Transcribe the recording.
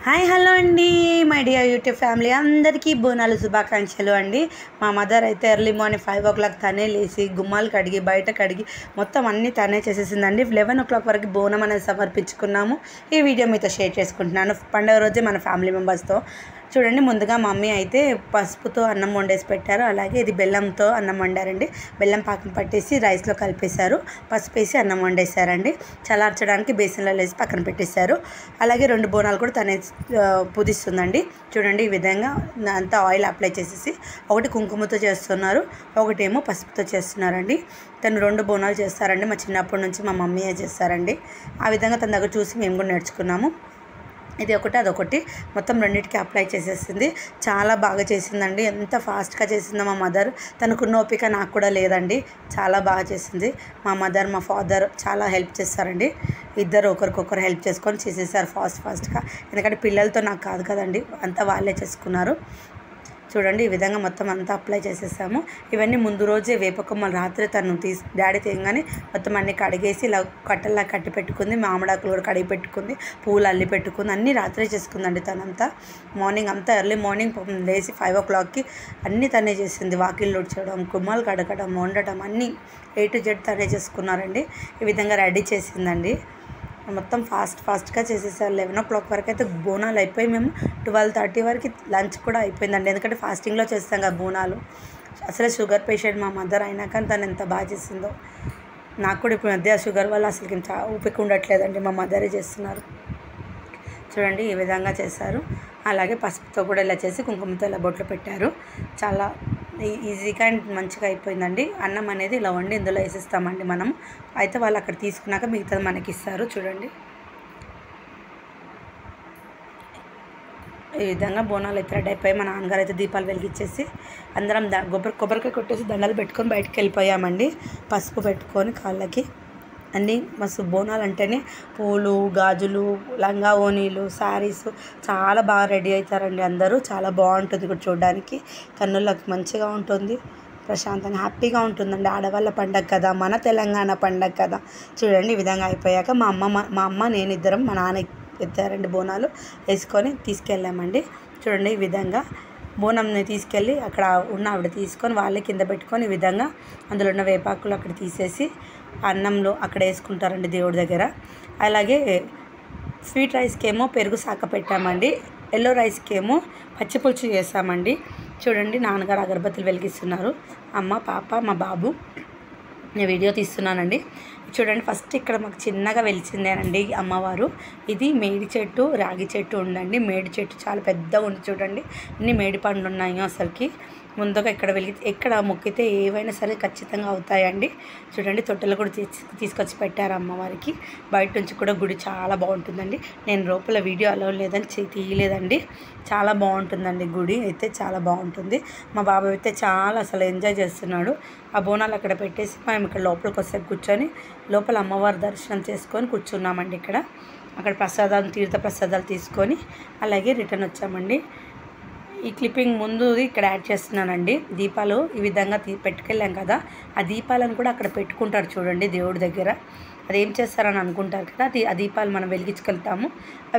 Hi hello అండి my dear YouTube family అందరికీ బోనాలు శుభాకాంక్షలు అండి. మా మదర్ అయితే ఎర్లీ మార్నింగ్ 5 o'clock తనే లేచి గుమ్మాలు కడిగి బయట కడిగి మొత్తం అన్నీ తనే చేసేసిందండి. 11 o'clock వరకు బోనం అనేది సమర్పించుకున్నాము. ఈ వీడియో మీతో షేర్ చేసుకుంటున్నాను. పండుగ రోజే మన ఫ్యామిలీ మెంబర్స్తో. చూడండి, ముందుగా మమ్మీ అయితే పసుపుతో అన్నం వండేసి పెట్టారు. అలాగే ఇది బెల్లంతో అన్నం వండారండి. బెల్లం పాకం పట్టేసి రైస్లో కలిపేశారు. పసుపు వేసి అన్నం వండేశారండి. చల్లార్చడానికి బేసిన్లో వేసి పక్కన పెట్టేశారు. అలాగే 2 బోనాలు కూడా తనే పుదిస్తుందండి. చూడండి, ఈ విధంగా అంతా ఆయిల్ అప్లై చేసేసి ఒకటి కుంకుమతో చేస్తున్నారు, ఒకటేమో పసుపుతో చేస్తున్నారండి. తను 2 బోనాలు చేస్తారండి. మా చిన్నప్పటి నుంచి మా మమ్మీయే చేస్తారండి. ఆ విధంగా తన దగ్గర చూసి మేము కూడా నేర్చుకున్నాము. ఇది ఒకటి అదొకటి మొత్తం రెండింటికి అప్లై చేసేసింది. చాలా బాగా చేసిందండి. ఎంత ఫాస్ట్గా చేసిందో మా మదర్. తనకున్న ఓపిక నాకు కూడా లేదండి. చాలా బాగా చేసింది. మా మదర్ మా ఫాదర్ చాలా హెల్ప్ చేస్తారండి. ఇద్దరు ఒకరికొకరు హెల్ప్ చేసుకొని చేసేసారు ఫాస్ట్గా. ఎందుకంటే పిల్లలతో నాకు కాదు కదండి, అంతా వాళ్ళే చేసుకున్నారు. చూడండి, ఈ విధంగా మొత్తం అంతా అప్లై చేసేసాము. ఇవన్నీ ముందు రోజే వేపకొమ్మలు రాత్రి తను డాడీ తీయగానే మొత్తం అన్నీ కడిగేసి ఇలా కట్టల్లా కట్టి పెట్టుకుంది. మామిడాకులు కూడా కడిగి పెట్టుకుంది, పూలు అల్లి పెట్టుకుంది. అన్నీ రాత్రే చేసుకుందండి తనంతా. మార్నింగ్ అంతా ఎర్లీ మార్నింగ్ లేచి 5 o'clockకి అన్నీ తనే చేసింది. వాకిళ్ళు ఉడ్చడం, గుమ్మాలు కడగడం, వండటం అన్నీ A to Z తనే చేసుకున్నారండి. ఈ విధంగా రెడీ చేసిందండి. మొత్తం ఫాస్ట్గా చేసేసారు. 11 o'clock వరకు అయితే బోనాలు అయిపోయి మేము 12:30 వరకు లంచ్ కూడా అయిపోయిందండి. ఎందుకంటే ఫాస్టింగ్లో చేస్తాం కదా బోనాలు. అసలు షుగర్ పేషెంట్ మా మదర్ అయినా కానీ తను ఎంత బాగా చేసిందో. నాకు కూడా ఇప్పుడు మధ్య షుగర్ వల్ల అసలు ఇంత ఊపిక ఉండట్లేదండి. మా మదరే చేస్తున్నారు. చూడండి, ఈ విధంగా చేశారు. అలాగే పసుపుతో కూడా ఇలా చేసి కుంకుమతో ఇలా బొట్లు పెట్టారు. చాలా ఈజీగా అండ్ మంచిగా అయిపోయిందండి. అన్నం అనేది ఇలా వండి ఇందులో వేసేస్తామండి మనం. అయితే వాళ్ళు అక్కడ తీసుకున్నాక మిగతాది మనకి ఇస్తారు. చూడండి, ఈ విధంగా బోనాలు అయితే రెడీ అయిపోయి మా నాన్నగారు అయితే దీపాలు వెలిగించేసి అందరం కొబ్బరికాయ కొట్టేసి దండలు పెట్టుకొని బయటకు వెళ్ళిపోయామండి. పసుపు పెట్టుకొని కాళ్ళకి అన్నీ మస్తు. బోనాలు అంటేనే పూలు, గాజులు, లంగా ఓనీలు, శారీస్ చాలా బాగా రెడీ అవుతారండి అందరూ. చాలా బాగుంటుంది ఇక్కడ చూడడానికి. కన్నులకు మంచిగా ఉంటుంది, ప్రశాంతంగా హ్యాపీగా ఉంటుందండి. ఆడవాళ్ళ పండగ కదా, మన తెలంగాణ పండగ కదా. చూడండి, ఈ విధంగా అయిపోయాక మా అమ్మ నేను ఇద్దరం మా నాన్న ఎత్తారండి. బోనాలు వేసుకొని తీసుకెళ్ళామండి. చూడండి, ఈ విధంగా బోనంని తీసుకెళ్ళి అక్కడ ఉన్న ఆవిడ తీసుకొని వాళ్ళే కింద పెట్టుకొని ఈ విధంగా అందులో ఉన్న వేపాకులు అక్కడ తీసేసి అన్నంలో అక్కడ వేసుకుంటారండి దేవుడి దగ్గర. అలాగే స్వీట్ రైస్కి ఏమో పెరుగు శాఖ పెట్టామండి. ఎల్లో రైస్కి ఏమో పచ్చిపులుసు చేసామండి. చూడండి, నాన్నగారు అగరబత్తులు వెలిగిస్తున్నారు. అమ్మ, పాప, మా బాబు. నేను వీడియో తీస్తున్నానండి. చూడండి, ఫస్ట్ ఇక్కడ మాకు చిన్నగా వెలిచిందేనండి అమ్మవారు. ఇది మేడి చెట్టు, రాగి చెట్టు ఉండండి. మేడి చెట్టు చాలా పెద్దగా ఉంది. చూడండి, అన్ని మేడి పండ్లు ఉన్నాయి. అసలుకి ముందుగా ఎక్కడ మొక్కితే ఏవైనా సరే ఖచ్చితంగా అవుతాయండి. చూడండి, తొట్టెలు కూడా తీసుకొచ్చి పెట్టారు అమ్మవారికి. బయట నుంచి కూడా గుడి చాలా బాగుంటుందండి. నేను లోపల వీడియో అలౌ లేదని తీయలేదండి. చాలా బాగుంటుందండి గుడి అయితే, చాలా బాగుంటుంది. మా బాబు అయితే చాలా అసలు ఎంజాయ్ చేస్తున్నాడు. ఆ బోనాలు అక్కడ పెట్టేసి మేము ఇక్కడ లోపలికి వస్తే కూర్చొని లోపల అమ్మవారి దర్శనం చేసుకొని కూర్చున్నామండి. అక్కడ తీర్థ ప్రసాదాలు తీసుకొని అలాగే రిటర్న్ వచ్చామండి. ఈ క్లిప్పింగ్ ముందు ఇక్కడ యాడ్ చేస్తున్నానండి. దీపాలు ఈ విధంగా పెట్టుకెళ్ళాం కదా, ఆ దీపాలను కూడా అక్కడ పెట్టుకుంటారు చూడండి దేవుడి దగ్గర. అదేం చేస్తారని అనుకుంటారు కదా, ఆ దీపాలు మనం వెలిగించుకెళ్తాము. ఆ